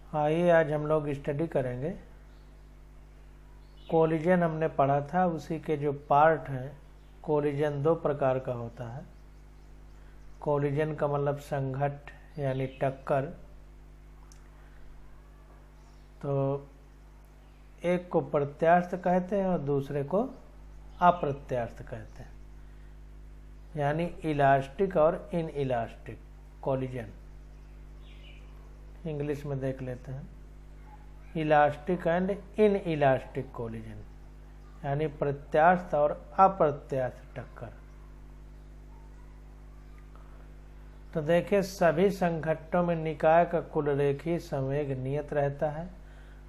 आइए आज हम लोग स्टडी करेंगे। कोलिजन हमने पढ़ा था, उसी के जो पार्ट हैं। कोलिजन दो प्रकार का होता है। कोलिजन का मतलब संघट यानी टक्कर। तो एक को प्रत्यास्थ कहते हैं और दूसरे को अप्रत्यास्थ कहते हैं, यानी इलास्टिक और इन इलास्टिक कोलिजन। इंग्लिश में देख लेते हैं, elastic and in elastic collision, यानी प्रत्यास्थ और अप्रत्यास्थ टक्कर। तो देखिए, सभी संघट्टों में निकाय का कुल रेखीय संवेग नियत रहता है,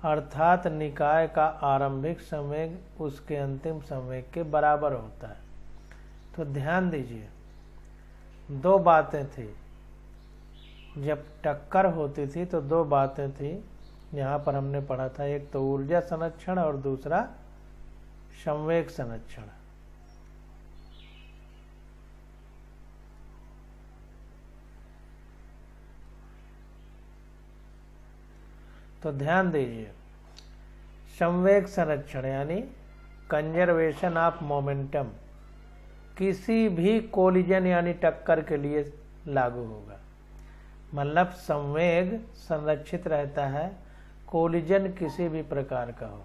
अर्थात निकाय का आरंभिक संवेग उसके अंतिम संवेग के बराबर होता है। तो ध्यान दीजिए, दो बातें थी। जब टक्कर होती थी तो दो बातें थी, यहाँ पर हमने पढ़ा था। एक तो ऊर्जा संरक्षण और दूसरा संवेग संरक्षण। तो ध्यान दीजिए, संवेग संरक्षण यानी कंजर्वेशन ऑफ मोमेंटम किसी भी कोलिजन यानी टक्कर के लिए लागू होगा। मतलब संवेग संरक्षित रहता है, कोलिजन किसी भी प्रकार का हो,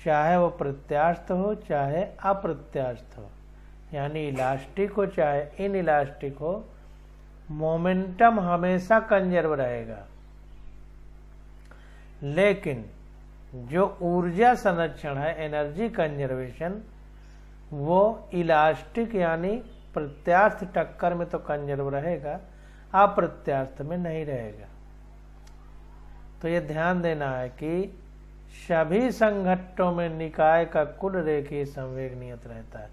चाहे वो प्रत्यास्थ हो चाहे अप्रत्यास्थ हो, यानी इलास्टिक हो चाहे इन इलास्टिक हो, मोमेंटम हमेशा कंजर्व रहेगा। लेकिन जो ऊर्जा संरक्षण है, एनर्जी कंजर्वेशन, वो इलास्टिक यानी प्रत्यास्थ टक्कर में तो कंजर्व रहेगा, अप्रत्यास्थ में नहीं रहेगा। तो ये ध्यान देना है कि सभी संघट्टों में निकाय का कुल रेखीय संवेग नियत रहता है,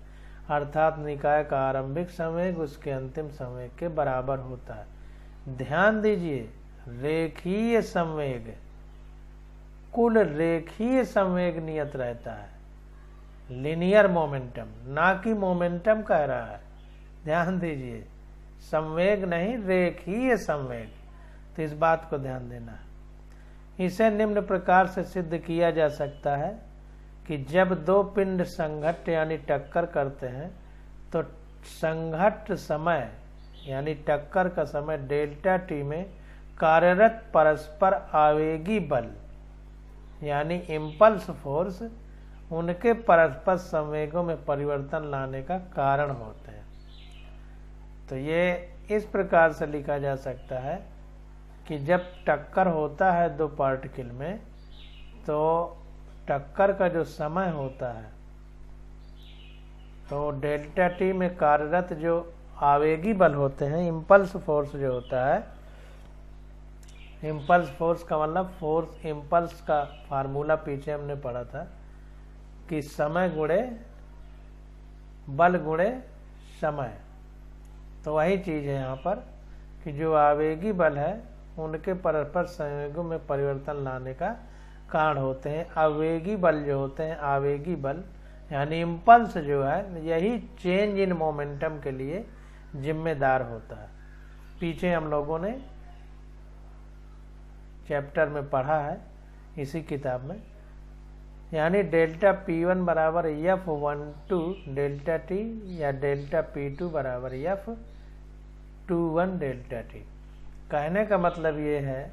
अर्थात निकाय का आरंभिक संवेग उसके अंतिम संवेग के बराबर होता है। ध्यान दीजिए, रेखीय संवेग, कुल रेखीय संवेग नियत रहता है, लिनियर मोमेंटम, ना कि मोमेंटम कह रहा है। ध्यान दीजिए, संवेग नहीं, रेखीय संवेग। तो इस बात को ध्यान देना है। इसे निम्न प्रकार से सिद्ध किया जा सकता है कि जब दो पिंड संघट्ट यानी टक्कर करते हैं तो संघट्ट समय यानी टक्कर का समय डेल्टा टी में कार्यरत परस्पर आवेगी बल यानी इम्पल्स फोर्स उनके परस्पर संवेगों में परिवर्तन लाने का कारण होते हैं। तो ये इस प्रकार से लिखा जा सकता है कि जब टक्कर होता है दो पार्टिकल में, तो टक्कर का जो समय होता है, तो डेल्टा टी में कार्यरत जो आवेगी बल होते हैं, इम्पल्स फोर्स जो होता है, इम्पल्स फोर्स का मतलब फोर्स इम्पल्स का फार्मूला पीछे हमने पढ़ा था कि समय गुणे बल गुणे समय। तो वही चीज है यहाँ पर कि जो आवेगी बल है उनके परस्पर संयोगों में परिवर्तन लाने का कारण होते हैं। आवेगी बल जो होते हैं, आवेगी बल यानी इम्पल्स जो है, यही चेंज इन मोमेंटम के लिए जिम्मेदार होता है। पीछे हम लोगों ने चैप्टर में पढ़ा है इसी किताब में, यानी डेल्टा P1 बराबर F12 डेल्टा टी या डेल्टा P2 बराबर F21 डेल्टा टी। कहने का मतलब ये है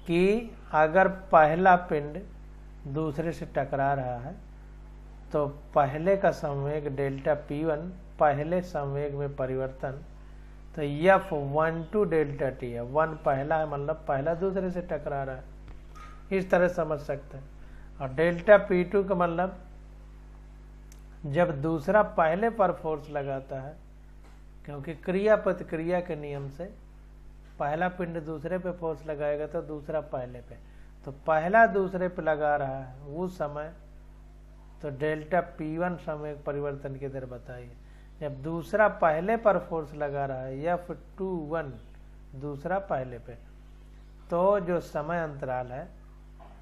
कि अगर पहला पिंड दूसरे से टकरा रहा है तो पहले का संवेग डेल्टा P1, पहले संवेग में परिवर्तन, तो F12 डेल्टा टी है। 1 पहला है, मतलब पहला दूसरे से टकरा रहा है, इस तरह समझ सकते हैं। और डेल्टा P2 का मतलब जब दूसरा पहले पर फोर्स लगाता है, क्योंकि क्रिया प्रतिक्रिया के नियम से पहला पिंड दूसरे पे फोर्स लगाएगा तो दूसरा पहले पे, तो पहला दूसरे पे लगा रहा है उस समय, तो डेल्टा P1 समय परिवर्तन की दर बताइए। जब दूसरा पहले पर फोर्स लगा रहा है F21 दूसरा पहले पे, तो जो समय अंतराल है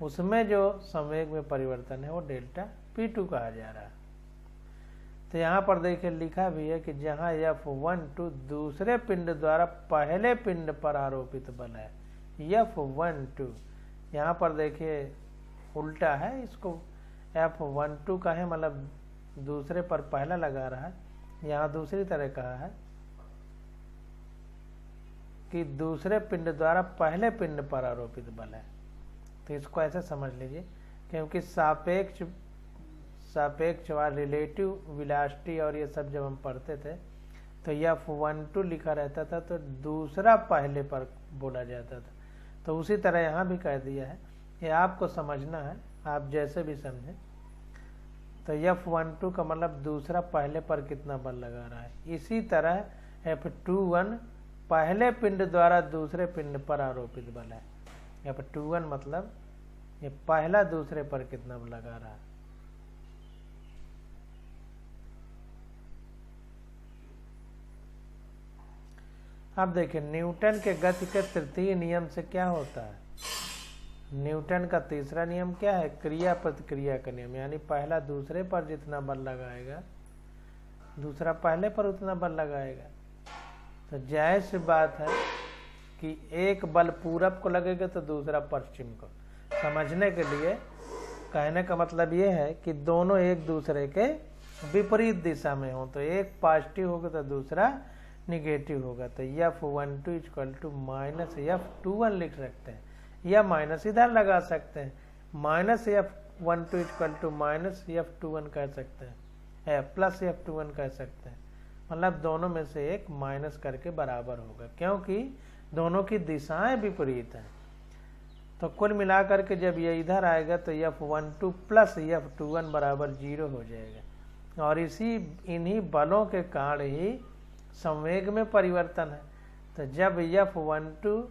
उसमें जो संवेग में परिवर्तन है वो डेल्टा P2 कहा जा रहा है। तो यहाँ पर देखिए लिखा भी है कि जहाँ F12 दूसरे पिंड द्वारा पहले पिंड पर आरोपित बल है, F12 यहाँ पर देखिए उल्टा है, इसको F12 का है, मतलब दूसरे पर पहला लगा रहा है। यहाँ दूसरी तरह कहा है कि दूसरे पिंड द्वारा पहले पिंड पर आरोपित बल है। तो इसको ऐसे समझ लीजिए, क्योंकि सापेक्ष व रिलेटिव वेलोसिटी और ये सब जब हम पढ़ते थे तो F12 लिखा रहता था, तो दूसरा पहले पर बोला जाता था। तो उसी तरह यहाँ भी कह दिया है, ये आपको समझना है, आप जैसे भी समझें। तो F12 का मतलब दूसरा पहले पर कितना बल लगा रहा है। इसी तरह F21 पहले पिंड द्वारा दूसरे पिंड पर आरोपित बल है। F21 मतलब ये पहला दूसरे पर कितना बल लगा रहा है। अब देखिए न्यूटन के गति के तृतीय नियम से क्या होता है। न्यूटन का तीसरा नियम क्या है, क्रिया प्रतिक्रिया का नियम, यानी पहला दूसरे पर जितना बल लगाएगा दूसरा पहले पर उतना बल लगाएगा। तो जायज सी बात है कि एक बल पूरब को लगेगा तो दूसरा पश्चिम को। समझने के लिए कहने का मतलब ये है कि दोनों एक दूसरे के विपरीत दिशा में हो, तो एक पॉजिटिव होगा तो दूसरा निगेटिव होगा। तो F12 - F21 लिख सकते हैं, या माइनस इधर लगा सकते हैं, -F12 - F21 कह सकते हैं, प्लस F21 कह सकते हैं। मतलब दोनों में से एक माइनस करके बराबर होगा, क्योंकि दोनों की दिशाएं विपरीत हैं। तो कुल मिलाकर के जब ये इधर आएगा तो F12 + F21 बराबर 0 हो जाएगा। और इन्हीं बलों के कारण ही संवेग में परिवर्तन है। तो जब F12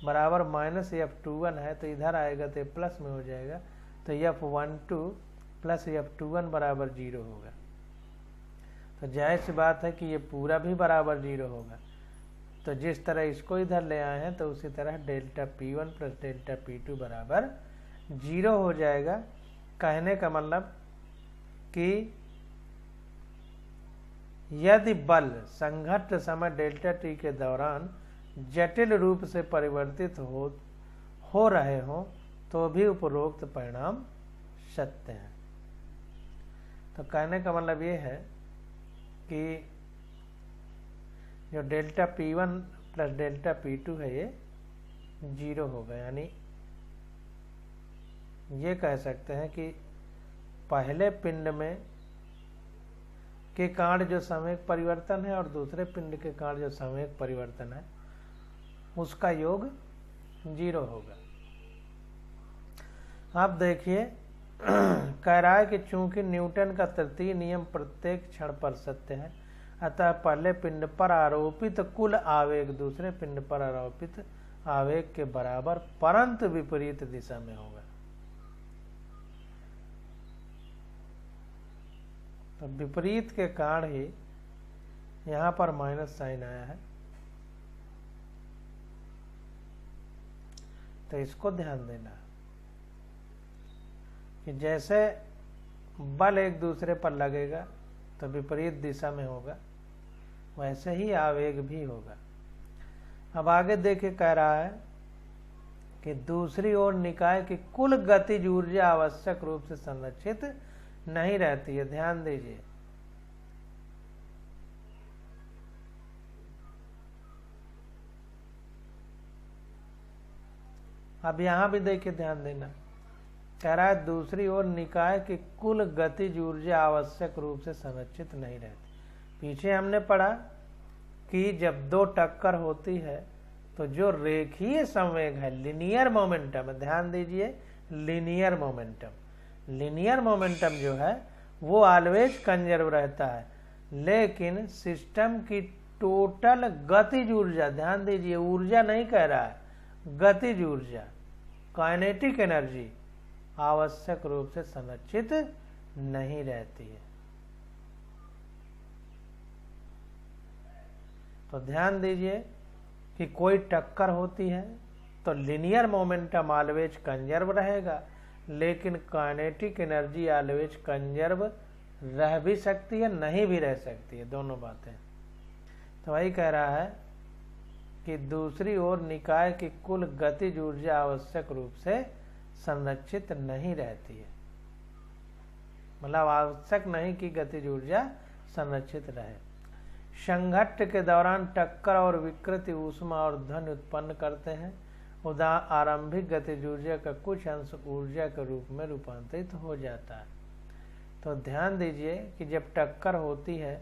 बराबर -F21 है तो इधर आएगा तो प्लस में हो जाएगा, तो F12 + F21 बराबर 0 होगा। तो जाहिर सी बात है कि ये पूरा भी बराबर 0 होगा। तो जिस तरह इसको इधर ले आए हैं तो उसी तरह ΔP1 + ΔP2 बराबर 0 हो जाएगा। कहने का मतलब कि यदि बल संघट्ट समय ΔT के दौरान जटिल रूप से परिवर्तित हो रहे हों तो भी उपरोक्त परिणाम सत्य है। तो कहने का मतलब ये है कि जो ΔP1 + ΔP2 है ये 0 होगा। यानी ये कह सकते हैं कि पहले पिंड में के कारण जो संवेग परिवर्तन है और दूसरे पिंड के कारण जो संवेग परिवर्तन है उसका योग 0 होगा। आप देखिए कह रहा है कि चूंकि न्यूटन का तृतीय नियम प्रत्येक क्षण पर सत्य है, अतः पहले पिंड पर आरोपित कुल आवेग दूसरे पिंड पर आरोपित आवेग के बराबर परंतु विपरीत दिशा में होगा। तो विपरीत के कारण ही यहाँ पर माइनस साइन आया है, तो इसको ध्यान देना कि जैसे बल एक दूसरे पर लगेगा तो विपरीत दिशा में होगा, वैसे ही आवेग भी होगा। अब आगे देखिए कह रहा है कि दूसरी ओर निकाय की कुल गतिज ऊर्जा आवश्यक रूप से संरक्षित नहीं रहती है। ध्यान दीजिए, अब यहां भी देखिए ध्यान देना, कह रहा है दूसरी ओर निकाय की कुल गतिज ऊर्जा आवश्यक रूप से संरक्षित नहीं रहती। पीछे हमने पढ़ा कि जब दो टक्कर होती है तो जो रेखीय संवेग है लीनियर मोमेंटम, ध्यान दीजिए लीनियर मोमेंटम जो है वो ऑलवेज कंजर्व रहता है, लेकिन सिस्टम की टोटल गतिज ऊर्जा, ध्यान दीजिए ऊर्जा नहीं कह रहा है, गतिज ऊर्जा काइनेटिक एनर्जी आवश्यक रूप से संरक्षित नहीं रहती है। तो ध्यान दीजिए कि कोई टक्कर होती है तो लीनियर मोमेंटम ऑलवेज कंजर्व रहेगा, लेकिन काइनेटिक एनर्जी ऑलवेज कंजर्व रह भी सकती है, नहीं भी रह सकती है, दोनों बातें। तो वही कह रहा है कि दूसरी ओर निकाय की कुल गतिज ऊर्जा आवश्यक रूप से संरक्षित नहीं रहती है, मतलब आवश्यक नहीं कि गतिज ऊर्जा संरक्षित रहे। संघट्ट के दौरान टक्कर और विकृति ऊष्मा और ध्वनि उत्पन्न करते हैं। आरंभिक गतिज ऊर्जा का कुछ अंश ऊर्जा के रूप में रूपांतरित हो जाता है। तो ध्यान दीजिए कि जब टक्कर होती है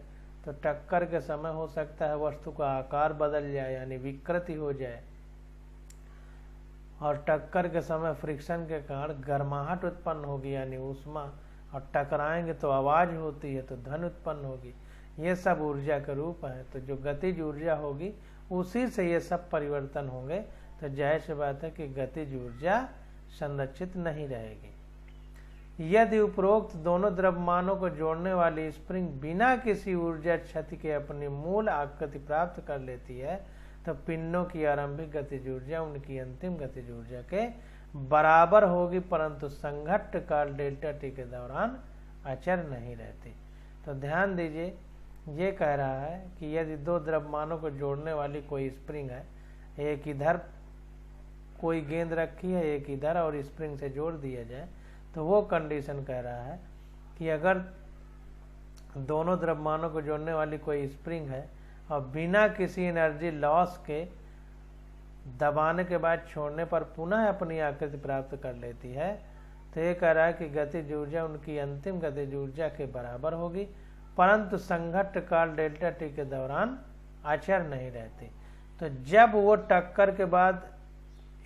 तो टक्कर के समय हो सकता है वस्तु का आकार बदल जाए यानी विकृति हो जाए, और टक्कर के समय फ्रिक्शन के कारण गर्माहट उत्पन्न होगी यानी ऊष्मा, और टकराएंगे तो आवाज होती है तो ध्वनि उत्पन्न होगी। ये सब ऊर्जा के रूप है। तो जो गतिज ऊर्जा होगी उसी से ये सब परिवर्तन होंगे। तो जाहिर सी बात है कि गतिज ऊर्जा संरक्षित नहीं रहेगी। यदि उपरोक्त दोनों द्रव्यमानों को जोड़ने वाली स्प्रिंग बिना किसी ऊर्जा क्षति के अपनी मूल आकृति प्राप्त कर लेती है तो पिंडों की आरंभिक गतिज ऊर्जा उनकी अंतिम गतिज ऊर्जा के बराबर होगी, परंतु संघट्ट काल डेल्टा टी के दौरान अचर नहीं रहती। तो ध्यान दीजिए, ये कह रहा है कि यदि दो द्रव्यमानों को जोड़ने वाली कोई स्प्रिंग है, एक इधर कोई गेंद रखी है एक इधर, और स्प्रिंग से जोड़ दिया जाए, तो वो कंडीशन कह रहा है कि अगर दोनों द्रव्यमानों को जोड़ने वाली कोई स्प्रिंग है और बिना किसी एनर्जी लॉस के दबाने के बाद छोड़ने पर पुनः अपनी आकृति प्राप्त कर लेती है, तो ये कह रहा है कि गतिज ऊर्जा उनकी अंतिम गतिज ऊर्जा के बराबर होगी, परंतु संघट्ट काल डेल्टा टी के दौरान अचर नहीं रहती। तो जब वो टक्कर के बाद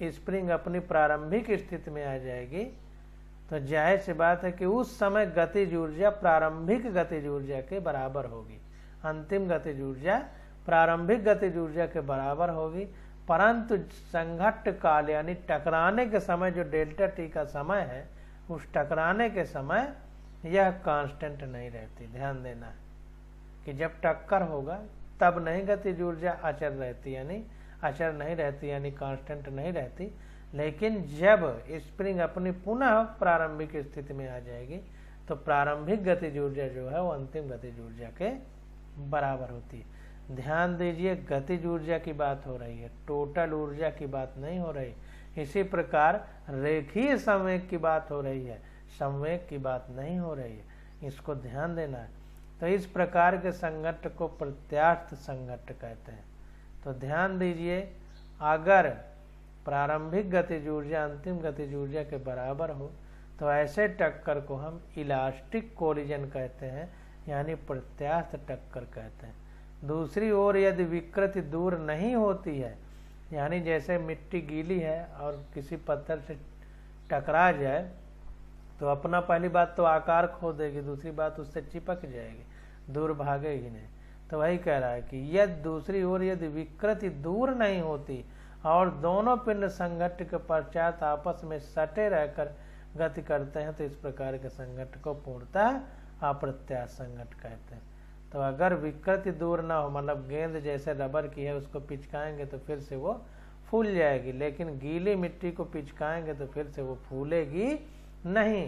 स्प्रिंग अपनी प्रारंभिक स्थिति में आ जाएगी तो जाहिर सी बात है कि उस समय गतिज ऊर्जा प्रारंभिक गतिज ऊर्जा के बराबर होगी, अंतिम गतिज ऊर्जा प्रारंभिक गतिज ऊर्जा के बराबर होगी, परंतु संघट्ट काल यानी टकराने के समय जो डेल्टा टी का समय है, उस टकराने के समय यह कांस्टेंट नहीं रहती। ध्यान देना है कि जब टक्कर होगा तब नहीं गतिज ऊर्जा अचर रहती, यानी अचर नहीं रहती यानी कांस्टेंट नहीं रहती, लेकिन जब स्प्रिंग अपनी पुनः प्रारंभिक स्थिति में आ जाएगी तो प्रारंभिक गतिज ऊर्जा जो है वो अंतिम गतिज ऊर्जा के बराबर होती है। ध्यान दीजिए, गतिज ऊर्जा की बात हो रही है, टोटल ऊर्जा की बात नहीं हो रही। इसी प्रकार रेखीय संवेग की बात हो रही है, संवेग की बात नहीं हो रही है, इसको ध्यान देना है। तो इस प्रकार के संघट्ट को प्रत्यास्थ संघट्ट कहते हैं। तो ध्यान दीजिए, अगर प्रारंभिक गतिज ऊर्जा अंतिम गतिज ऊर्जा के बराबर हो तो ऐसे टक्कर को हम इलास्टिक कोलिजन कहते हैं, यानी प्रत्यास्थ टक्कर कहते हैं। दूसरी ओर यदि विकृति दूर नहीं होती है, यानी जैसे मिट्टी गीली है और किसी पत्थर से टकरा जाए तो अपना पहली बात तो आकार खो देगी, दूसरी बात उससे चिपक जाएगी, दूर भागेगी नहीं। तो वही कह रहा है कि यदि दूसरी ओर यदि विकृति दूर नहीं होती और दोनों पिंड संघट्ट के पश्चात आपस में सटे रहकर गति करते हैं तो इस प्रकार के संघट्ट को पूर्णतः अप्रत्यास्थ संघट्ट कहते हैं। तो अगर विकृति दूर ना हो, मतलब गेंद जैसे रबर की है उसको पिचकाएंगे तो फिर से वो फूल जाएगी, लेकिन गीली मिट्टी को पिचकाएंगे तो फिर से वो फूलेगी नहीं।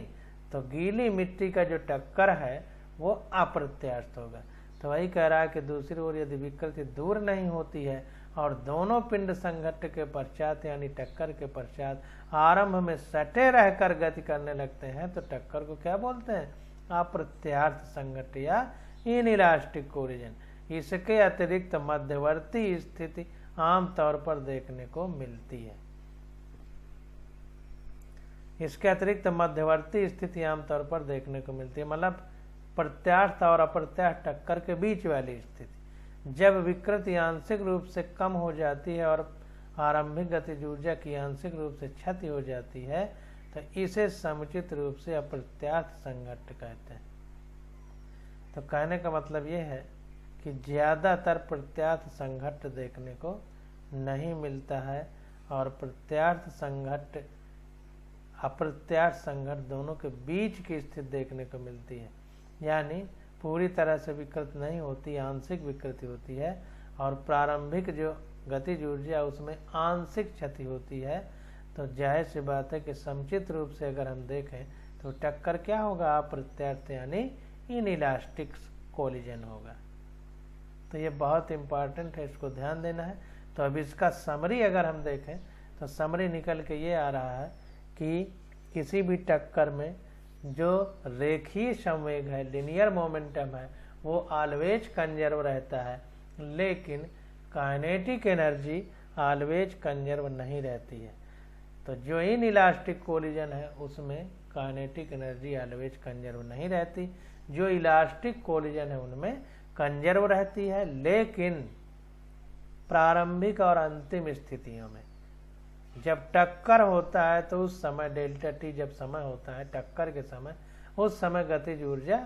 तो गीली मिट्टी का जो टक्कर है वो अप्रत्यास्थ होगा। तो वही कह रहा है कि दूसरी ओर यदि विकृति दूर नहीं होती है और दोनों पिंड संघट्ट के पश्चात यानी टक्कर के पश्चात आरंभ में सटे रहकर गति करने लगते हैं तो टक्कर को क्या बोलते हैं? अप्रत्यास्थ संघट्ट या इनइलास्टिक कोलिजन। इसके अतिरिक्त मध्यवर्ती स्थिति आमतौर पर देखने को मिलती है। इसके अतिरिक्त मध्यवर्ती स्थिति आमतौर पर देखने को मिलती है, मतलब प्रत्यास्थ और अप्रत्यास्थ टक्कर के बीच वाली स्थिति। जब विकृति आंशिक रूप से कम हो जाती है और आरंभिक गतिज ऊर्जा की आंशिक रूप से क्षति हो जाती है तो इसे समुचित रूप से अप्रत्यास्थ संघट्ट कहते हैं। तो कहने का मतलब ये है कि ज्यादातर प्रत्यास्थ संघट्ट देखने को नहीं मिलता है और प्रत्यास्थ संघट्ट अप्रत्यास्थ संघट्ट दोनों के बीच की स्थिति देखने को मिलती है, यानी पूरी तरह से विकृति नहीं होती, आंशिक विकृति होती है और प्रारंभिक जो गतिज ऊर्जा उसमें आंशिक क्षति होती है। तो जाहिर सी बात है कि समुचित रूप से अगर हम देखें तो टक्कर क्या होगा? अप्रत्यास्थ यानी इनइलास्टिक कोलिजन होगा। तो ये बहुत इंपॉर्टेंट है, इसको ध्यान देना है। तो अब इसका समरी अगर हम देखें तो समरी निकल के ये आ रहा है कि किसी भी टक्कर में जो रेखीय संवेग है, लिनियर मोमेंटम है, वो ऑलवेज कंजर्व रहता है, लेकिन काइनेटिक एनर्जी ऑलवेज कंजर्व नहीं रहती है। तो जो इन इलास्टिक कोलिजन है उसमें काइनेटिक एनर्जी ऑलवेज कंजर्व नहीं रहती, जो इलास्टिक कोलिजन है उनमें कंजर्व रहती है, लेकिन प्रारंभिक और अंतिम स्थितियों में जब टक्कर होता है तो उस समय डेल्टा टी जब समय होता है टक्कर के समय, उस समय गतिज ऊर्जा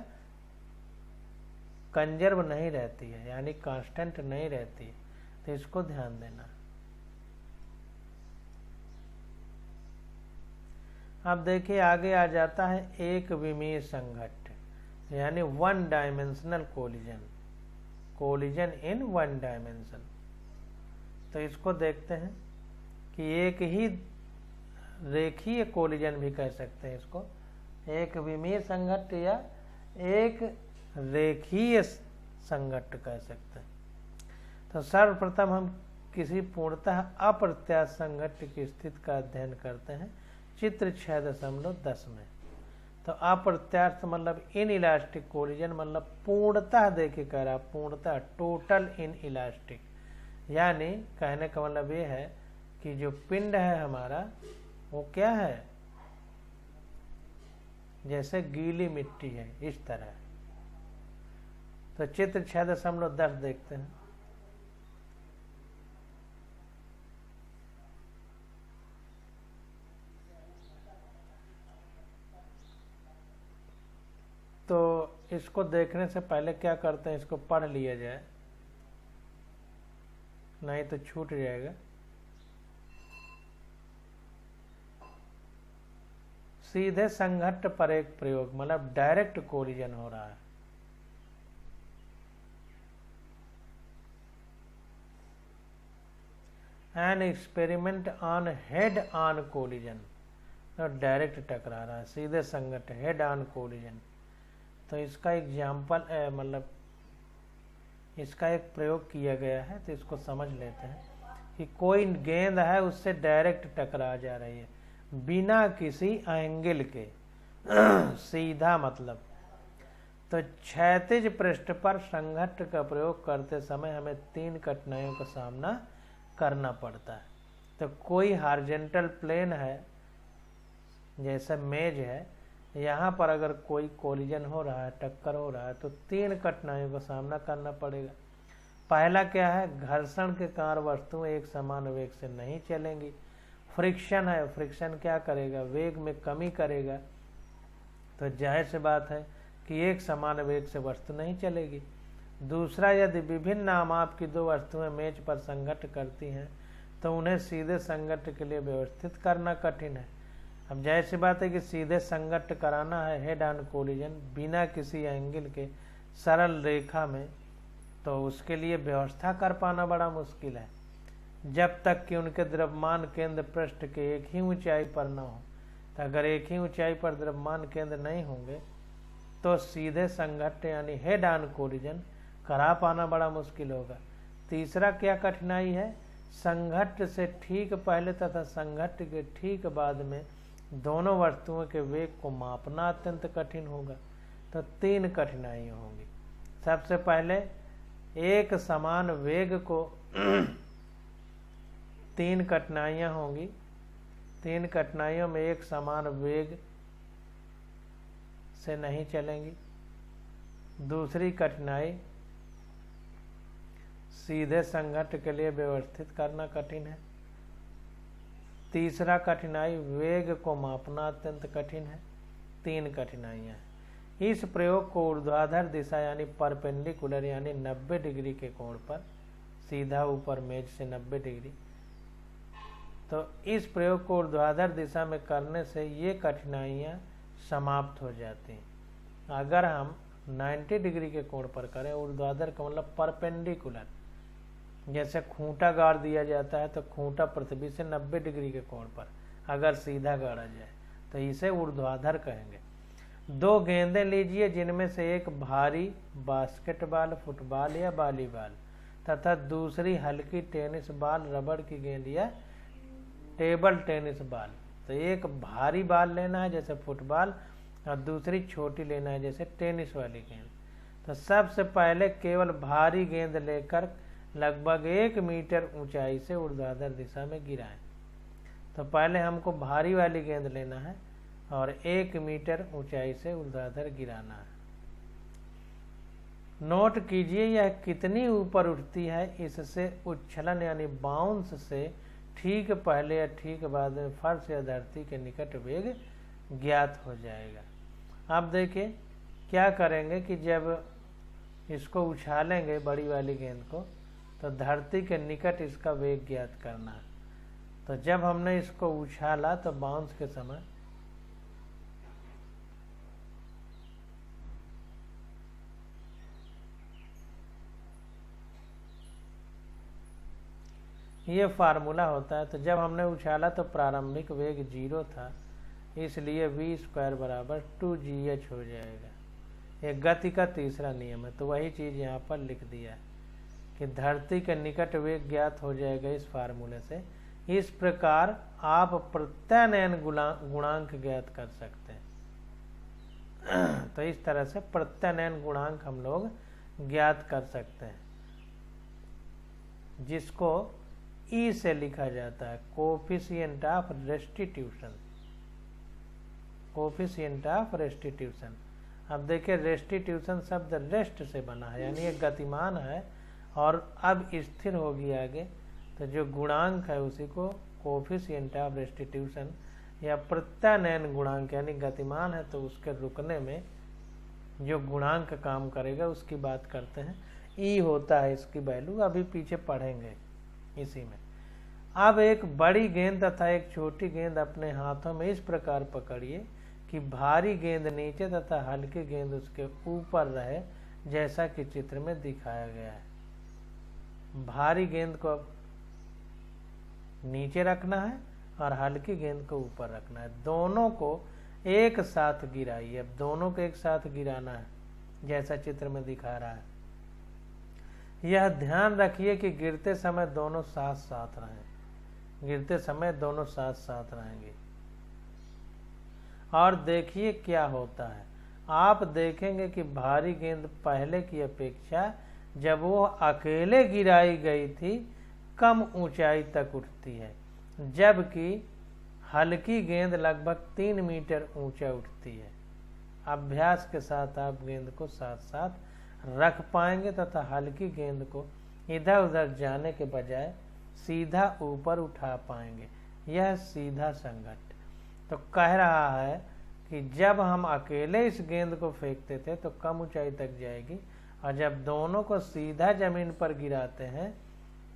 कंजर्व नहीं रहती है, यानी कांस्टेंट नहीं रहती है। तो इसको ध्यान देना। अब देखिए आगे आ जाता है एक विमीय संघट्ट, यानी one dimensional collision, collision in one dimension. तो इसको देखते हैं कि एक ही रेखीय कोलिजन भी कह सकते हैं इसको, एक विमीय संघट्ट या एक रेखीय संघट्ट कह सकते हैं। तो सर्वप्रथम हम किसी पूर्णतः अप्रत्यास्थ संघट्ट की स्थिति का अध्ययन करते हैं चित्र 6.10 में। तो अप्रत्यास्थ मतलब इन इलास्टिक कोलिजन, मतलब पूर्णतः देखिए कह रहा, पूर्णतः टोटल इन इलास्टिक, यानी कहने का मतलब ये है कि जो पिंड है हमारा वो क्या है, जैसे गीली मिट्टी है इस तरह। तो चित्र 6.10 देखते हैं। तो इसको देखने से पहले क्या करते हैं, इसको पढ़ लिया जाए, नहीं तो छूट जाएगा। सीधे संघट्ट पर एक प्रयोग, मतलब डायरेक्ट कोलिजन हो रहा है। An experiment on head on collision, तो डायरेक्ट टकरा रहा है, सीधे संघट्ट, हेड ऑन कोलिजन। तो इसका एग्जाम्पल मतलब इसका एक प्रयोग किया गया है, तो इसको समझ लेते हैं कि कोई गेंद है उससे डायरेक्ट टकरा जा रही है बिना किसी एंगल के सीधा मतलब। तो क्षैतिज पृष्ठ पर संघट्ट का प्रयोग करते समय हमें 3 कठिनाइयों का सामना करना पड़ता है। तो कोई हॉरिजॉन्टल प्लेन है, जैसे मेज है, यहाँ पर अगर कोई कोलिजन हो रहा है, टक्कर हो रहा है, तो 3 कठिनाइयों का सामना करना पड़ेगा। पहला क्या है, घर्षण के कारण वस्तुएं एक समान वेग से नहीं चलेंगी। फ्रिक्शन है, फ्रिक्शन क्या करेगा, वेग में कमी करेगा। तो जाहिर सी बात है कि एक समान वेग से वस्तु नहीं चलेगी। दूसरा, यदि विभिन्न नामाप की 2 वस्तुएं मेज पर संघट्ट करती हैं तो उन्हें सीधे संघट्ट के लिए व्यवस्थित करना कठिन है। अब जाहिर सी बात है कि सीधे संघट्ट कराना है हेड ऑन कोलिजन बिना किसी एंगल के सरल रेखा में, तो उसके लिए व्यवस्था कर पाना बड़ा मुश्किल है जब तक कि उनके द्रव्यमान केंद्र पृष्ठ के एक ही ऊंचाई पर न हो। तो अगर एक ही ऊंचाई पर द्रव्यमान केंद्र नहीं होंगे तो सीधे संघट्ट यानी हेड ऑन कोलिजन करा पाना बड़ा मुश्किल होगा। तीसरा क्या कठिनाई है, संघट्ट से ठीक पहले तथा संघट्ट के ठीक बाद में दोनों वस्तुओं के वेग को मापना अत्यंत कठिन होगा। तो 3 कठिनाइयाँ होंगी। सबसे पहले एक समान वेग को 3 कठिनाइयाँ होंगी। 3 कठिनाइयों में एक समान वेग से नहीं चलेंगी। दूसरी कठिनाई, सीधे संघट्ट के लिए व्यवस्थित करना कठिन है। तीसरा कठिनाई, वेग को मापना अत्यंत कठिन है। 3 कठिनाइयाँ हैं। इस प्रयोग को ऊर्ध्वाधर दिशा यानी परपेंडिकुलर यानी 90 डिग्री के कोण पर, सीधा ऊपर मेज से 90 डिग्री, तो इस प्रयोग को ऊर्ध्वाधर दिशा में करने से ये कठिनाइयाँ समाप्त हो जाती हैं। अगर हम 90 डिग्री के कोण पर करें, ऊर्ध्वाधर का मतलब परपेंडिकुलर, जैसे खूंटा गाड़ दिया जाता है तो खूंटा पृथ्वी से 90 डिग्री के कोण पर अगर सीधा गाड़ा जाए तो इसे ऊर्ध्वाधर कहेंगे। 2 गेंदें लीजिए जिनमें से एक भारी बास्केटबॉल, फुटबॉल या वॉलीबॉल तथा दूसरी हल्की टेनिस बॉल रबड़ की गेंद या टेबल टेनिस बॉल। तो एक भारी बॉल लेना है जैसे फुटबॉल, और दूसरी छोटी लेना है जैसे टेनिस वाली गेंद। तो सबसे पहले केवल भारी गेंद लेकर लगभग 1 मीटर ऊंचाई से ऊर्ध्वाधर दिशा में गिराएं। तो पहले हमको भारी वाली गेंद लेना है और 1 मीटर ऊंचाई से ऊर्ध्वाधर गिराना है। नोट कीजिए यह कितनी ऊपर उठती है, इससे उच्छलन यानी बाउंस से ठीक पहले या ठीक बाद में फर्श या धरती के निकट वेग ज्ञात हो जाएगा। अब देखिए क्या करेंगे कि जब इसको उछालेंगे बड़ी वाली गेंद को, तो धरती के निकट इसका वेग ज्ञात करना है। तो जब हमने इसको उछाला तो बाउंस के समय ये फार्मूला होता है। तो जब हमने उछाला तो प्रारंभिक वेग 0 था, इसलिए v² बराबर 2gh हो जाएगा। ये गति का तीसरा नियम है। तो वही चीज़ यहाँ पर लिख दिया है कि धरती के निकट वेग ज्ञात हो जाएगा इस फार्मूले से। इस प्रकार आप प्रत्यानयन गुणांक ज्ञात कर सकते हैं। तो इस तरह से प्रत्यानयन गुणांक हम लोग ज्ञात कर सकते हैं, जिसको ई से लिखा जाता है coefficient of restitution. Coefficient of restitution. अब देखिए रेस्टिट्यूशन शब्द रेस्ट से बना है, यानी एक गतिमान है और अब स्थिर होगी आगे। तो जो गुणांक है उसी को कोफिशिएंट ऑफ रेस्टिट्यूशन या प्रत्यानयन गुणांक, यानी गतिमान है तो उसके रुकने में जो गुणांक काम करेगा उसकी बात करते हैं। ई होता है इसकी वैल्यू, अभी पीछे पढ़ेंगे इसी में। अब एक बड़ी गेंद तथा एक छोटी गेंद अपने हाथों में इस प्रकार पकड़िए कि भारी गेंद नीचे तथा हल्की गेंद उसके ऊपर रहे, जैसा कि चित्र में दिखाया गया है। भारी गेंद को अब नीचे रखना है और हल्की गेंद को ऊपर रखना है। दोनों को एक साथ गिराइए। अब दोनों को एक साथ गिराना है जैसा चित्र में दिखा रहा है। यह ध्यान रखिए कि गिरते समय दोनों साथ साथ रहें। गिरते समय दोनों साथ साथ रहेंगे। और देखिए क्या होता है। आप देखेंगे कि भारी गेंद पहले की अपेक्षा जब वो अकेले गिराई गई थी कम ऊंचाई तक उठती है, जबकि हल्की गेंद लगभग 3 मीटर ऊंचा उठती है। अभ्यास के साथ आप गेंद को साथ साथ रख पाएंगे तथा हल्की गेंद को इधर उधर जाने के बजाय सीधा ऊपर उठा पाएंगे। यह सीधा संघट्ट। तो कह रहा है कि जब हम अकेले इस गेंद को फेंकते थे तो कम ऊंचाई तक जाएगी, और जब दोनों को सीधा जमीन पर गिराते हैं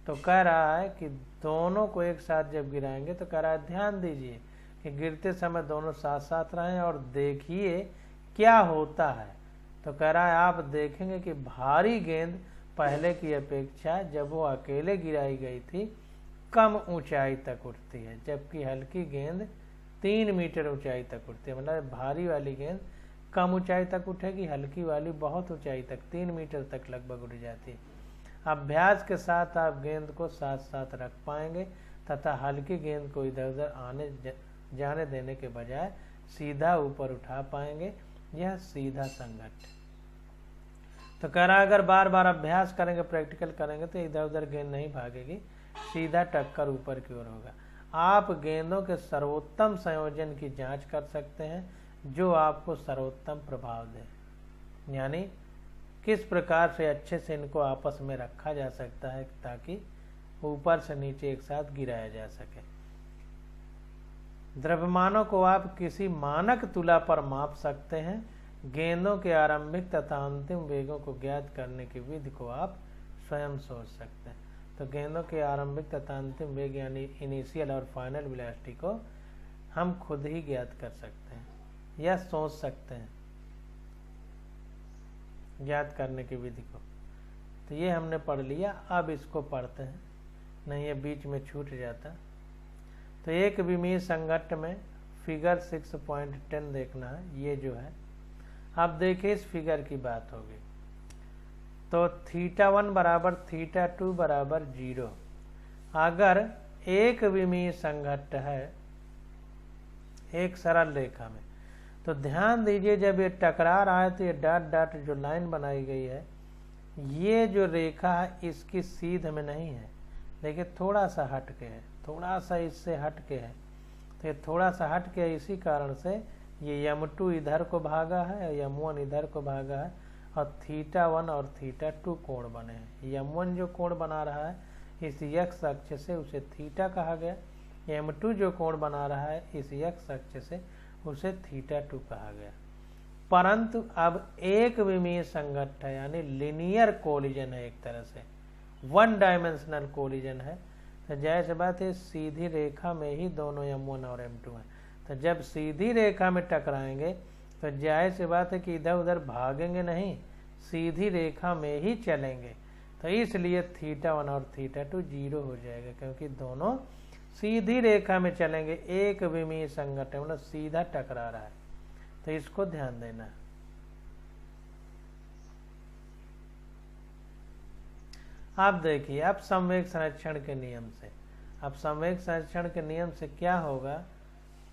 तो कह रहा है कि दोनों को एक साथ जब गिराएंगे तो कह रहा है ध्यान दीजिए कि गिरते समय दोनों साथ साथ रहें और देखिए क्या होता है। तो कह रहा है आप देखेंगे कि भारी गेंद पहले की अपेक्षा जब वो अकेले गिराई गई थी कम ऊंचाई तक उठती है, जबकि हल्की गेंद 3 मीटर ऊंचाई तक उठती है। मतलब भारी वाली गेंद कम ऊंचाई तक उठेगी, हल्की वाली बहुत ऊंचाई तक 3 मीटर तक लगभग उठ जाती है। अभ्यास के साथ आप गेंद को साथ साथ रख पाएंगे तथा हल्की गेंद को इधर उधर आने जाने देने के बजाय सीधा ऊपर उठा पाएंगे। यह सीधा संघट्ट। तो कह रहा अगर बार बार अभ्यास करेंगे, प्रैक्टिकल करेंगे तो इधर उधर गेंद नहीं भागेगी, सीधा टक्कर ऊपर की ओर होगा। आप गेंदों के सर्वोत्तम संयोजन की जांच कर सकते हैं जो आपको सर्वोत्तम प्रभाव दे, यानी किस प्रकार से अच्छे से इनको आपस में रखा जा सकता है ताकि ऊपर से नीचे एक साथ गिराया जा सके। द्रव्यमानों को आप किसी मानक तुला पर माप सकते हैं। गेंदों के आरंभिक तथा अंतिम वेगों को ज्ञात करने की विधि को आप स्वयं सोच सकते हैं। तो गेंदों के आरंभिक तथा अंतिम वेग यानी इनिशियल और फाइनल वेलोसिटी को हम खुद ही ज्ञात कर सकते हैं या सोच सकते हैं ज्ञात करने की विधि को। तो ये हमने पढ़ लिया। अब इसको पढ़ते हैं, नहीं ये बीच में छूट जाता। तो एक विमीय संघट्ट में फिगर 6.10 देखना है। ये जो है अब देखिए इस फिगर की बात होगी। तो θ1 बराबर θ2 बराबर 0। अगर एक विमीय संघट्ट है एक सरल रेखा में, तो ध्यान दीजिए जब ये टकरा रहा है तो ये डॉट डॉट जो लाइन बनाई गई है, ये जो रेखा है इसकी सीध में नहीं है, देखिए थोड़ा सा हट के है, थोड़ा सा इससे हट के है। तो ये थोड़ा सा हट के, इसी कारण से ये m2 इधर को भागा है, m1 इधर को भागा है, और θ1 और θ2 कोण बने हैं। m1 जो कोण बना रहा है इस x अक्ष से, उसे थीटा कहा गया। m2 जो कोण बना रहा है इस x अक्ष से, उसे θ2 कहा गया। परंतु अब एक विमीय संघट्ट है, यानी लिनियर कोलिजन है, एक तरह से वन डायमेंशनल कोलिजन है। तो जाहिर बात है सीधी रेखा में ही दोनों m1 और m2 हैं। तो जब सीधी रेखा में टकराएंगे तो जाहिर सी बात है कि इधर उधर भागेंगे नहीं, सीधी रेखा में ही चलेंगे। तो इसलिए θ1 और θ2 0 हो जाएगा, क्योंकि दोनों सीधी रेखा में चलेंगे। एक विमीय संघट्ट है, मतलब सीधा टकरा रहा है, तो इसको ध्यान देना। आप देखिए अब संवेग संरक्षण के नियम से, अब संवेग संरक्षण के नियम से क्या होगा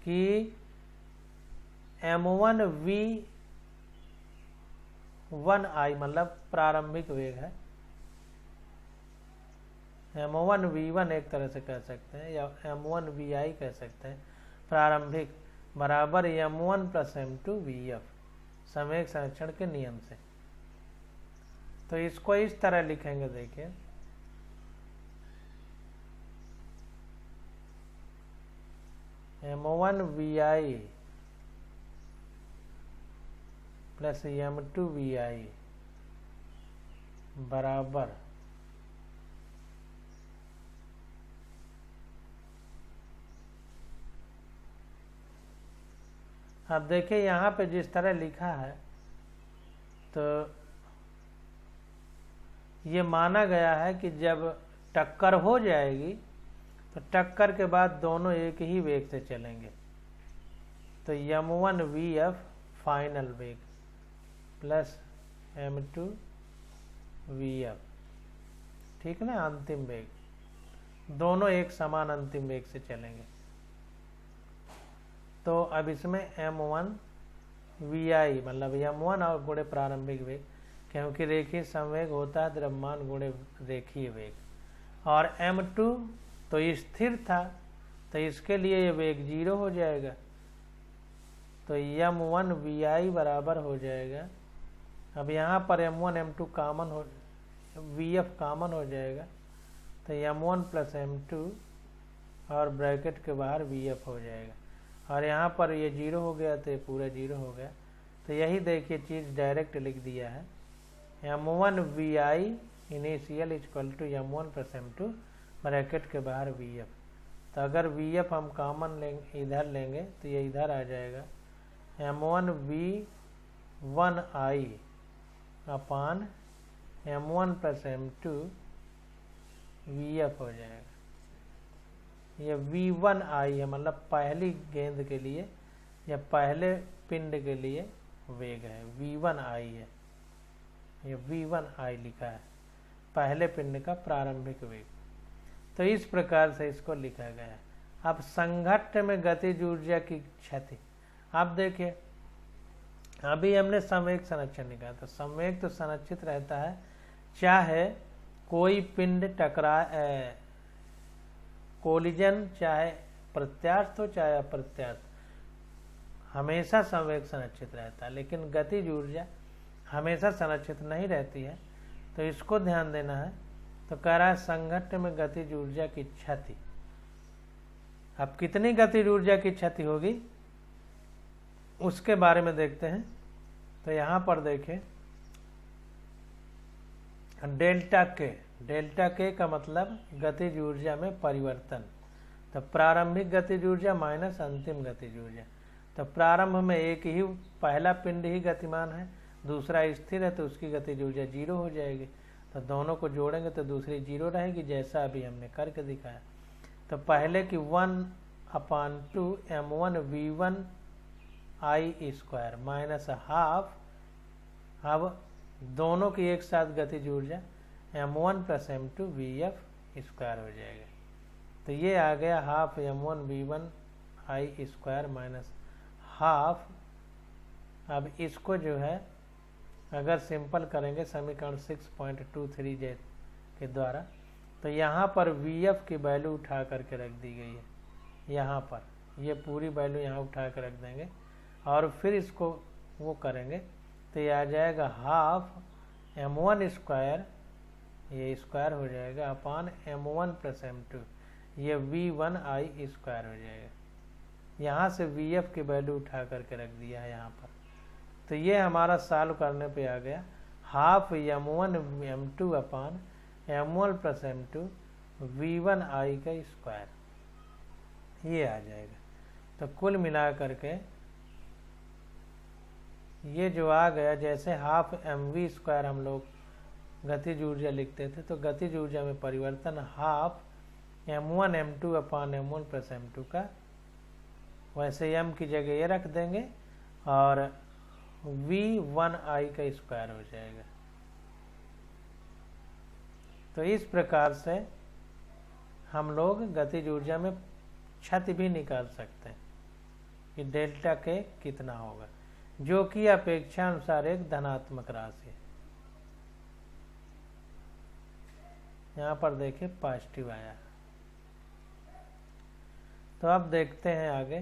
कि m1 v1i मतलब प्रारंभिक वेग है, m1 v1 एक तरह से कह सकते हैं, या m1 vi कह सकते हैं, प्रारंभिक बराबर m1 प्लस m2 vf, संवेग संरक्षण के नियम से। तो इसको इस तरह लिखेंगे, देखिए m1 vi plus m2 vi बराबर अब देखिए यहाँ पे जिस तरह लिखा है, तो ये माना गया है कि जब टक्कर हो जाएगी तो टक्कर के बाद दोनों एक ही वेग से चलेंगे। तो m1 vf फाइनल वेग प्लस m2 vf, ठीक ना, अंतिम वेग, दोनों एक समान अंतिम वेग से चलेंगे। तो अब इसमें m1 vi मतलब m1 और गुणे प्रारंभिक वेग, क्योंकि रेखीय संवेग होता है द्रव्यमान गुणे रेखीय वेग, और m2 तो स्थिर था, तो इसके लिए ये वेग 0 हो जाएगा। तो m1 vi बराबर हो जाएगा, अब यहाँ पर m1 m2 कामन हो, vf कामन हो जाएगा, तो m1 प्लस m2 और ब्रैकेट के बाहर vf हो जाएगा, और यहाँ पर ये 0 हो गया तो ये पूरा 0 हो गया। तो यही देखिए चीज़ डायरेक्ट लिख दिया है, m1 vi initial equal to m1 plus m2 bracket के बाहर vf। तो अगर vf हम कॉमन लेंगे, इधर लेंगे तो ये इधर आ जाएगा, m1 v1i अपान m1 प्लस m2 vf हो जाएगा। ये v1i है, मतलब पहली गेंद के लिए या पहले पिंड के लिए वेग है, v1i है, ये v1i लिखा है, पहले पिंड का प्रारंभिक वेग। तो इस प्रकार से इसको लिखा गया है। अब संघट्ट में गतिज ऊर्जा की क्षति, आप देखिए अभी हमने संवेग संरक्षण निकाला, तो संवेग तो संरक्षित रहता है, चाहे कोई पिंड टकराए, कोलिजन चाहे प्रत्यास्थ हो चाहे अप्रत्यास्थ, हमेशा संवेग संरक्षित रहता है। लेकिन गतिज ऊर्जा हमेशा संरक्षित नहीं रहती है, तो इसको ध्यान देना है। तो कह रहा है संघट्ट में गतिज ऊर्जा की क्षति। अब कितनी गतिज ऊर्जा की क्षति होगी उसके बारे में देखते हैं। तो यहाँ पर देखें डेल्टा के का मतलब गतिज ऊर्जा में परिवर्तन। तो प्रारंभिक गतिज ऊर्जा माइनस अंतिम गतिज ऊर्जा। तो प्रारंभ में एक ही पहला पिंड ही गतिमान है, दूसरा स्थिर है, तो उसकी गतिज ऊर्जा 0 हो जाएगी। तो दोनों को जोड़ेंगे तो दूसरी 0 रहेगी, जैसा अभी हमने करके दिखाया। तो पहले की 1/2 m1 v1 i² minus half, अब दोनों की एक साथ गतिज ऊर्जा m1 plus m2 vf square हो जाएगा। तो ये आ गया half m1 v1 i square minus half. अब इसको जो है अगर सिंपल करेंगे समीकरण 6.23 के द्वारा, तो यहाँ पर vf की वैल्यू उठा करके रख दी गई है। यहाँ पर ये पूरी वैल्यू यहाँ उठा कर रख देंगे और फिर इसको वो करेंगे तो ये आ जाएगा हाफ m1 स्क्वायर, ये स्क्वायर हो जाएगा अपान m1 प्लस m2, ये v1 i स्क्वायर हो जाएगा। यहाँ से vf की वैल्यू उठा करके रख दिया है यहाँ पर। तो ये हमारा सॉल्व करने पे आ गया half m1 m2 upon m1 plus m2 v1 i का स्क्वायर, ये आ जाएगा। तो कुल मिला करके ये जो आ गया, जैसे हाफ mv स्क्वायर हम लोग गतिज ऊर्जा लिखते थे, तो गतिज ऊर्जा में परिवर्तन हाफ m1 m2 अपान m1 प्लस m2 का, वैसे m की जगह ये रख देंगे और v1 i का स्क्वायर हो जाएगा। तो इस प्रकार से हम लोग गतिज ऊर्जा में क्षति भी निकाल सकते हैं कि डेल्टा के कितना होगा, जो कि अपेक्षा अनुसार एक धनात्मक राशि है। यहाँ पर देखिए पॉजिटिव आया। तो अब देखते हैं आगे।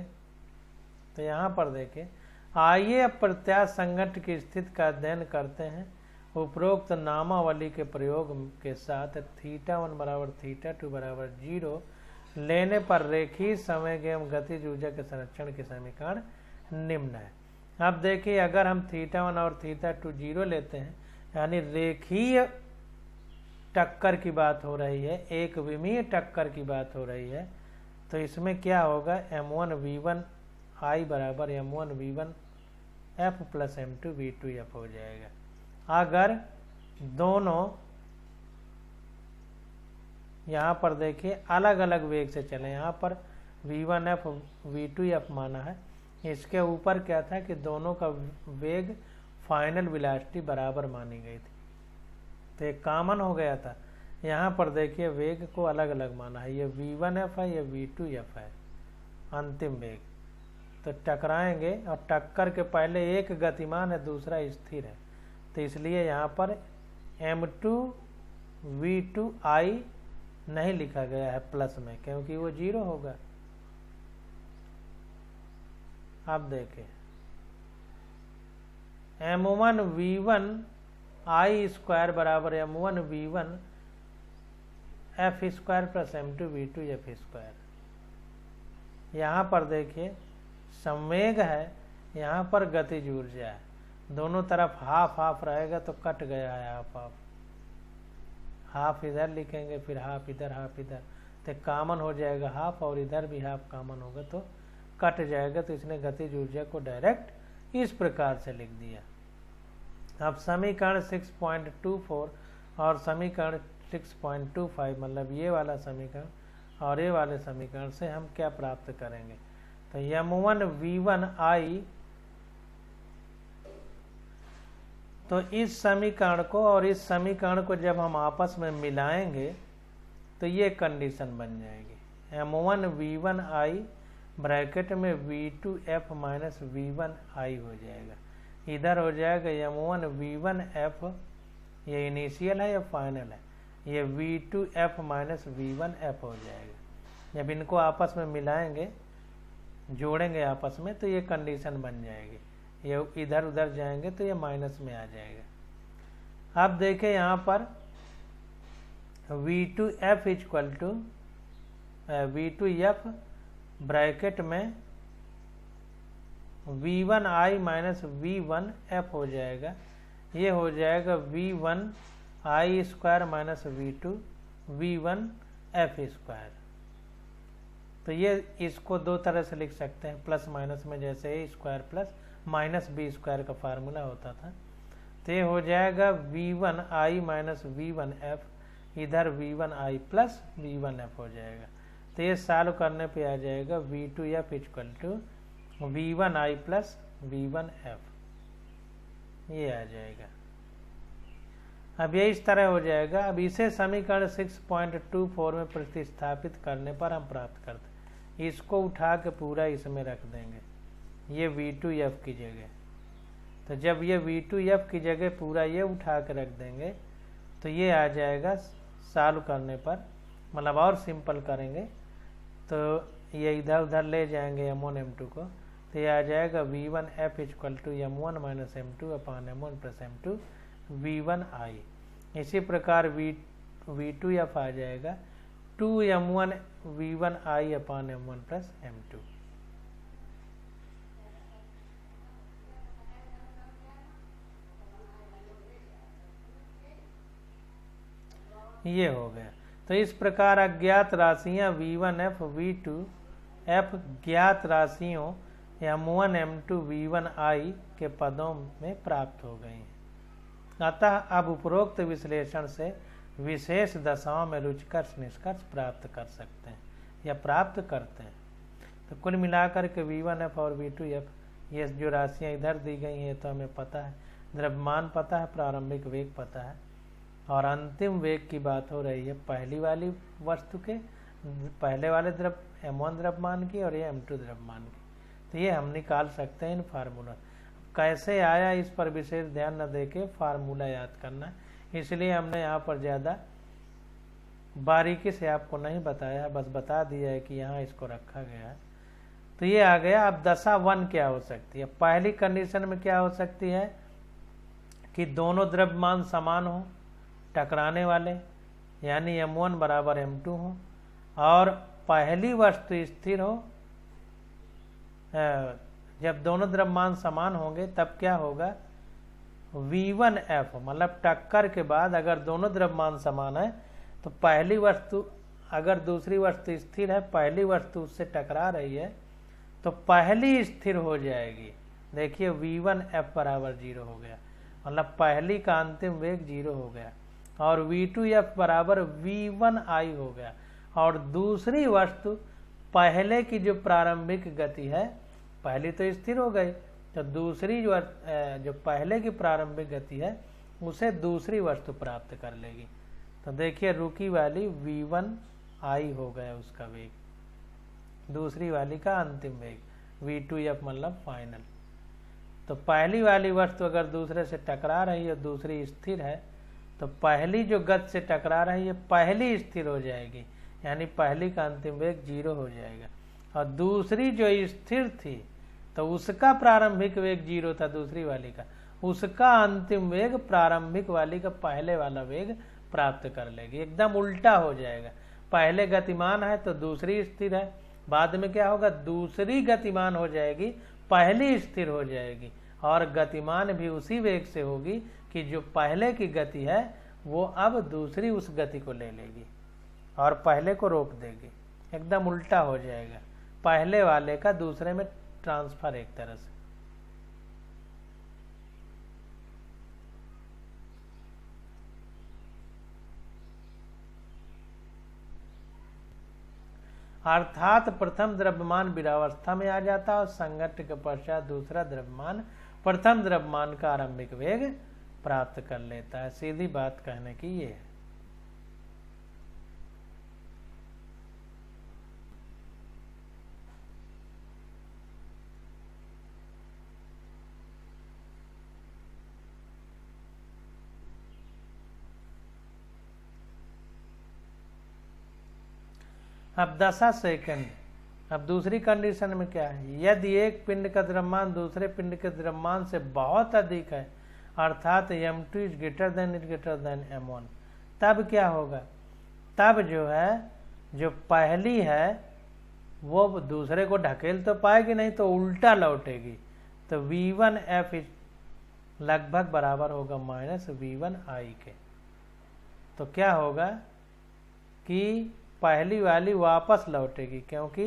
तो यहाँ पर देखिए, आइए अब प्रत्यास्थ संघट्ट की स्थिति का अध्ययन करते हैं। उपरोक्त नामावली के प्रयोग के साथ θ1 बराबर θ2 बराबर 0 लेने पर रेखीय समय एवं गतिज ऊर्जा के संरक्षण के समीकरण निम्न है। अब देखिए, अगर हम θ1 और θ2 0 लेते हैं, यानी रेखीय टक्कर की बात हो रही है, एक विमीय टक्कर की बात हो रही है, तो इसमें क्या होगा, m1 v1 i बराबर m1 v1 f plus m2 v2 f हो जाएगा। अगर दोनों यहाँ पर देखिए अलग अलग वेग से चले, यहाँ पर v1f v2f माना है, इसके ऊपर क्या था कि दोनों का वेग फाइनल वेलोसिटी बराबर मानी गई थी, तो एक कॉमन हो गया था। यहाँ पर देखिए वेग को अलग अलग माना है, ये v1f है, ये v2f है अंतिम वेग। तो टकराएंगे और टक्कर के पहले एक गतिमान है, दूसरा स्थिर है, तो इसलिए यहाँ पर m2 v2 i नहीं लिखा गया है प्लस में, क्योंकि वो 0 होगा। अब देखें, m1 v1 i स्क्वायर बराबर m1 v1 f square plus m2 v2 f square. यहाँ पर देखिए संवेग है, यहाँ पर गतिज ऊर्जा है, दोनों तरफ हाफ हाफ रहेगा तो कट गया है हाफ हाफ, हाफ इधर लिखेंगे फिर हाफ इधर तो कॉमन हो जाएगा हाफ, और इधर भी हाफ कॉमन होगा तो कट जाएगा। तो इसने गतिज ऊर्जा को डायरेक्ट इस प्रकार से लिख दिया। अब समीकरण 6.24 और समीकरण 6.25, मतलब ये वाला समीकरण और ये वाले समीकरण से हम क्या प्राप्त करेंगे, तो m1 v1 i, तो इस समीकरण को और इस समीकरण को जब हम आपस में मिलाएंगे तो ये कंडीशन बन जाएगी, m1 v1 i ब्रैकेट में v2f माइनस v1 i हो जाएगा। इधर हो जाएगा m1 v1 f, ये इनिशियल है या फाइनल है, ये v2f माइनस v1 f हो जाएगा। जब इनको आपस में मिलाएंगे, जोड़ेंगे आपस में, तो ये कंडीशन बन जाएगी। ये इधर उधर जाएंगे तो ये माइनस में आ जाएगा। अब देखें यहाँ पर v2f equal to v2f bracket में v1 i minus v1 f हो जाएगा। ये हो जाएगा v1 i square minus v2 v1 f square. तो ये इसको दो तरह से लिख सकते हैं, प्लस माइनस में, जैसे a square plus minus b square का फार्मूला होता था। तो ये हो जाएगा v1 i minus v1 f, इधर v1 i plus v1 f हो जाएगा। तो ये सॉल्व करने पे आ जाएगा v2f equal to v1 i plus v1 f, ये आ जाएगा। अब ये इस तरह हो जाएगा। अब इसे समीकरण 6.24 में प्रतिस्थापित करने पर हम प्राप्त करते हैं, इसको उठा के पूरा इसमें रख देंगे, ये V2F की जगह। तो जब ये V2F की जगह पूरा ये उठा के रख देंगे तो ये आ जाएगा सॉल्व करने पर, मतलब और सिंपल करेंगे तो ये इधर उधर ले जाएंगे M1 M2 को, तो ये आ जाएगा V1F = M1 - M2 / M1 + M2 V1I। इसी प्रकार V2F आ जाएगा 2M1 V1I / M1 + M2। ये हो गया। तो इस प्रकार अज्ञात राशियां V1F V2F ज्ञात राशियों M1 M2 V1I के पदों में प्राप्त हो गई हैं। अतः अब उपरोक्त विश्लेषण से विशेष दशाओं में रुचिकर निष्कर्ष प्राप्त कर सकते हैं या प्राप्त करते हैं। तो कुल मिलाकर के V1F और V2F ये जो राशियां इधर दी गई हैं तो हमें पता है, द्रव्यमान पता है, प्रारंभिक वेग पता है और अंतिम वेग की बात हो रही है पहली वाली वस्तु के, पहले वाले M1 द्रव्यमान की और ये M2 द्रव्यमान की। तो ये हम निकाल सकते हैं इन फार्मूला। कैसे आया इस पर विशेष ध्यान न देके फार्मूला याद करना, इसलिए हमने यहाँ पर ज़्यादा बारीकी से आपको नहीं बताया, बस बता दिया है कि यहाँ इसको रखा गया है। तो ये आ गया। अब दशा 1 क्या हो सकती है? पहली कंडीशन में क्या हो सकती है कि दोनों द्रव्यमान समान हो, टकराने वाले, यानी M1 = M2 हो और पहली वस्तु स्थिर हो। जब दोनों द्रव्यमान समान होंगे तब क्या होगा, V1F मतलब टक्कर के बाद अगर दोनों द्रव्यमान समान है तो पहली वस्तु, अगर दूसरी वस्तु स्थिर है, पहली वस्तु उससे टकरा रही है तो पहली स्थिर हो जाएगी। देखिए V1F = 0 हो गया, मतलब पहली का अंतिम वेग 0 हो गया और V2F = V1I हो गया और दूसरी वस्तु पहले की जो प्रारंभिक गति है, पहली तो स्थिर हो गई तो दूसरी जो पहले की प्रारंभिक गति है उसे दूसरी वस्तु प्राप्त कर लेगी। तो देखिए रुकी वाली V1I हो गया उसका वेग, दूसरी वाली का अंतिम वेग V2F मतलब फाइनल। तो पहली वाली वस्तु अगर दूसरे से टकरा रही है, दूसरी स्थिर है, तो पहली जो गति से टकरा रही है पहली स्थिर हो जाएगी, यानी पहली का अंतिम वेग 0 हो जाएगा और दूसरी जो स्थिर थी तो उसका प्रारंभिक वेग 0 था, दूसरी वाली का, उसका अंतिम वेग प्रारंभिक वाली का पहले वाला वेग प्राप्त कर लेगी। एकदम उल्टा हो जाएगा, पहले गतिमान है तो दूसरी स्थिर है, बाद में क्या होगा, दूसरी गतिमान हो जाएगी, पहली स्थिर हो जाएगी और गतिमान भी उसी वेग से होगी कि जो पहले की गति है वो अब दूसरी उस गति को ले लेगी और पहले को रोक देगी। एकदम उल्टा हो जाएगा, पहले वाले का दूसरे में ट्रांसफर एक तरह से। अर्थात प्रथम द्रव्यमान विरावस्था में आ जाता है और संघट्ट के पश्चात दूसरा द्रव्यमान प्रथम द्रव्यमान का आरंभिक वेग प्राप्त कर लेता है। सीधी बात कहने की ये है। अब दशा सेकंड, अब दूसरी कंडीशन में क्या है, यदि एक पिंड का द्रव्यमान दूसरे पिंड के द्रव्यमान से बहुत अधिक है, अर्थात M2 > M1, तब क्या होगा, तब जो है जो पहली है वो दूसरे को ढकेल तो पाएगी नहीं, तो उल्टा लौटेगी। तो V1F लगभग बराबर होगा -V1I के। तो क्या होगा कि पहली वाली वापस लौटेगी, क्योंकि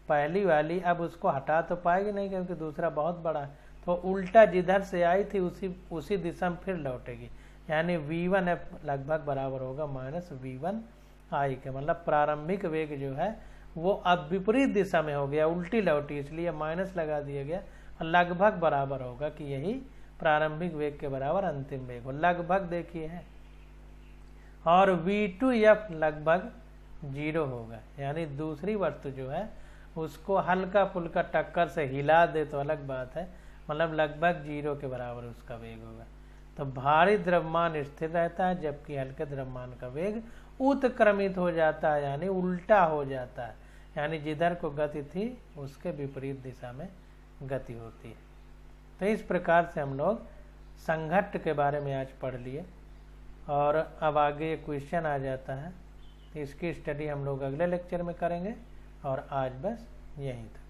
पहली वाली अब उसको हटा तो पाएगी नहीं क्योंकि दूसरा बहुत बड़ा है, तो उल्टा जिधर से आई थी उसी दिशा में फिर लौटेगी, यानी V1F लगभग बराबर होगा -V1I के। मतलब प्रारंभिक वेग जो है वो अब विपरीत दिशा में हो गया, उल्टी लौटी, इसलिए माइनस लगा दिया गया और लगभग बराबर होगा कि यही प्रारंभिक वेग के बराबर अंतिम वेग हो, लगभग देखिए है। और v2f लगभग 0 होगा, यानी दूसरी वस्तु जो है उसको हल्का फुल्का टक्कर से हिला दे तो अलग बात है, मतलब लगभग 0 के बराबर उसका वेग होगा। तो भारी द्रव्यमान स्थिर रहता है, जबकि हल्के द्रव्यमान का वेग उत्क्रमित हो जाता है, यानी उल्टा हो जाता है, यानी जिधर को गति थी उसके विपरीत दिशा में गति होती है। तो इस प्रकार से हम लोग संघट्ट के बारे में आज पढ़ लिए, और अब आगे क्वेश्चन आ जाता है, इसकी स्टडी हम लोग अगले लेक्चर में करेंगे, और आज बस यहीं तक।